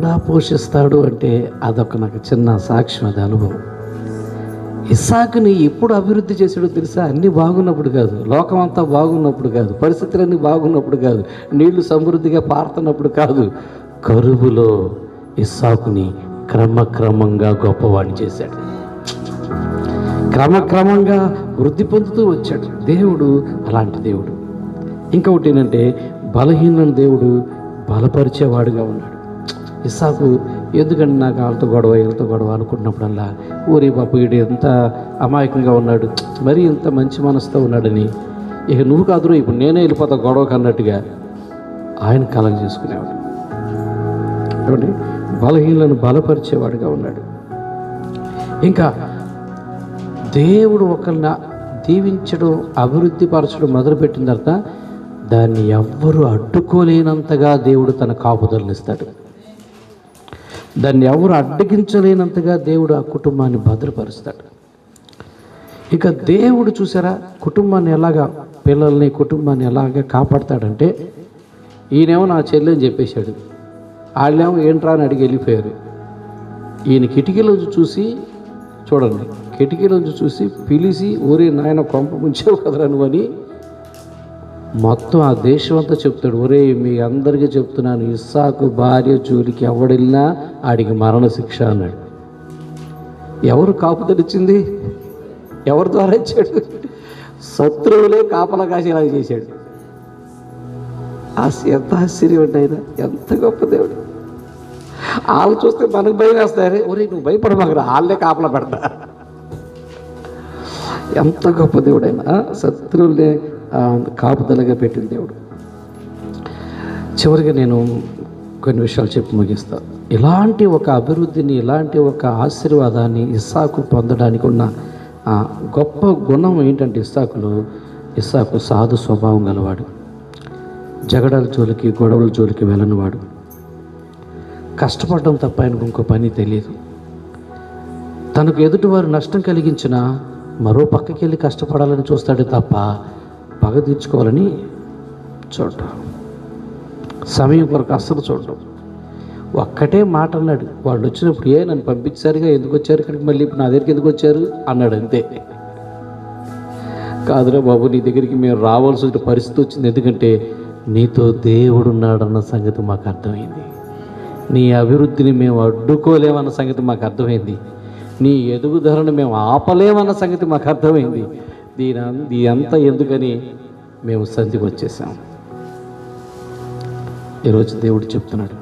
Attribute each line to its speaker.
Speaker 1: కూడా పోషిస్తాడు అంటే అదొక నాకు చిన్న సాక్ష్యం, అది అనుభవం. ఇస్సాకుని ఎప్పుడు అభివృద్ధి చేసాడో తెలుసా? అన్నీ బాగున్నప్పుడు కాదు, లోకం అంతా బాగున్నప్పుడు కాదు, పరిస్థితులన్నీ బాగున్నప్పుడు కాదు, నీళ్లు సమృద్ధిగా పారుతున్నప్పుడు కాదు. కరువులో ఇస్సాకుని క్రమక్రమంగా గొప్పవాడిని చేశాడు. క్రమక్రమంగా వృద్ధి పొందుతూ వచ్చాడు. దేవుడు అలాంటి దేవుడు. ఇంకొకటి ఏంటంటే, బలహీనమైన దేవుడు బలపరిచేవాడుగా ఉన్నాడు. ఇస్సాకు ఎందుకంటే నాకు వాళ్ళతో గొడవ వీళ్ళతో గొడవ అనుకుంటున్నప్పుడల్లా, ఊరి బాబు వీడు ఎంత అమాయకంగా ఉన్నాడు, మరీ ఇంత మంచి మనసుతో ఉన్నాడని, ఇక నువ్వు కాదురు ఇప్పుడు నేనే వెళ్ళిపోతా గొడవకు అన్నట్టుగా ఆయన కలగ చేసుకునేవాడు. కాబట్టి బలహీనలను బలపరిచేవాడుగా ఉన్నాడు. ఇంకా దేవుడు ఒకరిని దీవించడం, అభివృద్ధి పరచడం మొదలుపెట్టిన తర్వాత దాన్ని ఎవ్వరూ అడ్డుకోలేనంతగా దేవుడు తన కాపుదలను ఇస్తాడు. దాన్ని ఎవరు అడ్డగించలేనంతగా దేవుడు ఆ కుటుంబాన్ని భద్రపరుస్తాడు. ఇక దేవుడు చూసారా కుటుంబాన్ని ఎలాగా, పిల్లల్ని కుటుంబాన్ని ఎలాగా కాపాడతాడంటే, ఈయనేమో నా చెల్లి అని చెప్పేశాడు, వాళ్ళేమో ఏంట్రా అని అడిగి వెళ్ళిపోయారు. ఈయన కిటికీలోంచి చూసి, చూడండి, కిటికీలోంచి చూసి పిలిచి, ఊరి నాయన కొంప ముంచేవు కదరా నువ్వు అని మొత్తం ఆ దేశం అంతా చెప్తాడు. ఒరే మీ అందరికీ చెప్తున్నాను, ఇస్సాకు భార్య జోలికి ఎవడెళ్ళినా ఆడికి మరణ శిక్ష అన్నాడు. ఎవరు కాపుదలిచ్చింది? ఎవరి ద్వారా ఇచ్చాడు? శత్రువులే కాపలా కాసేలా చేశాడు. ఎంత ఆశ్చర్యం అంటే ఆయన, ఎంత గొప్ప దేవుడు. వాళ్ళు చూస్తే మనకు భయం వేస్తారే, ఒరే నువ్వు భయపడమాకరా, వాళ్ళే కాపలా పెడతా. ఎంత గొప్ప దేవుడు అయినా, శత్రువులే కాపుదలగా పెట్టిన దేవుడు. చివరిగా నేను కొన్ని విషయాలు చెప్పి ముగిస్తాను. ఇలాంటి ఒక అభివృద్ధిని, ఇలాంటి ఒక ఆశీర్వాదాన్ని ఇస్సాకు పొందడానికి ఉన్న గొప్ప గుణం ఏంటంటే, ఇస్సాకు సాధు స్వభావం గలవాడు, జగడాల జోలికి గొడవల జోలికి వెళ్ళనివాడు, కష్టపడడం తప్ప ఆయనకు ఇంకో పని తెలియదు. తనకు ఎదుటివారు నష్టం కలిగించిన మరో పక్కకి వెళ్ళి కష్టపడాలని చూస్తాడు తప్ప పగ తీర్చుకోవాలని చూడటం, సమయం కొరకు అస్సలు చూడటం. ఒక్కటే మాట అన్నాడు, వాళ్ళు వచ్చినప్పుడు నన్ను పంపించారుగా, ఎందుకు వచ్చారు ఇక్కడికి, మళ్ళీ ఇప్పుడు నా దగ్గరికి ఎందుకు వచ్చారు అన్నాడు. అంతే. కాదురా బాబు, నీ దగ్గరికి మేము రావాల్సిన పరిస్థితి వచ్చింది, ఎందుకంటే నీతో దేవుడు ఉన్నాడన్న సంగతి మాకు అర్థమైంది, నీ అభివృద్ధిని మేము అడ్డుకోలేమన్న సంగతి మాకు అర్థమైంది, నీ ఎదుగుదలను మేము ఆపలేమన్న సంగతి మాకు అర్థమైంది. దీని అంతా ఎందుకని మేము సంధికి వచ్చేసాం. ఈరోజు దేవుడు చెప్తున్నాడు,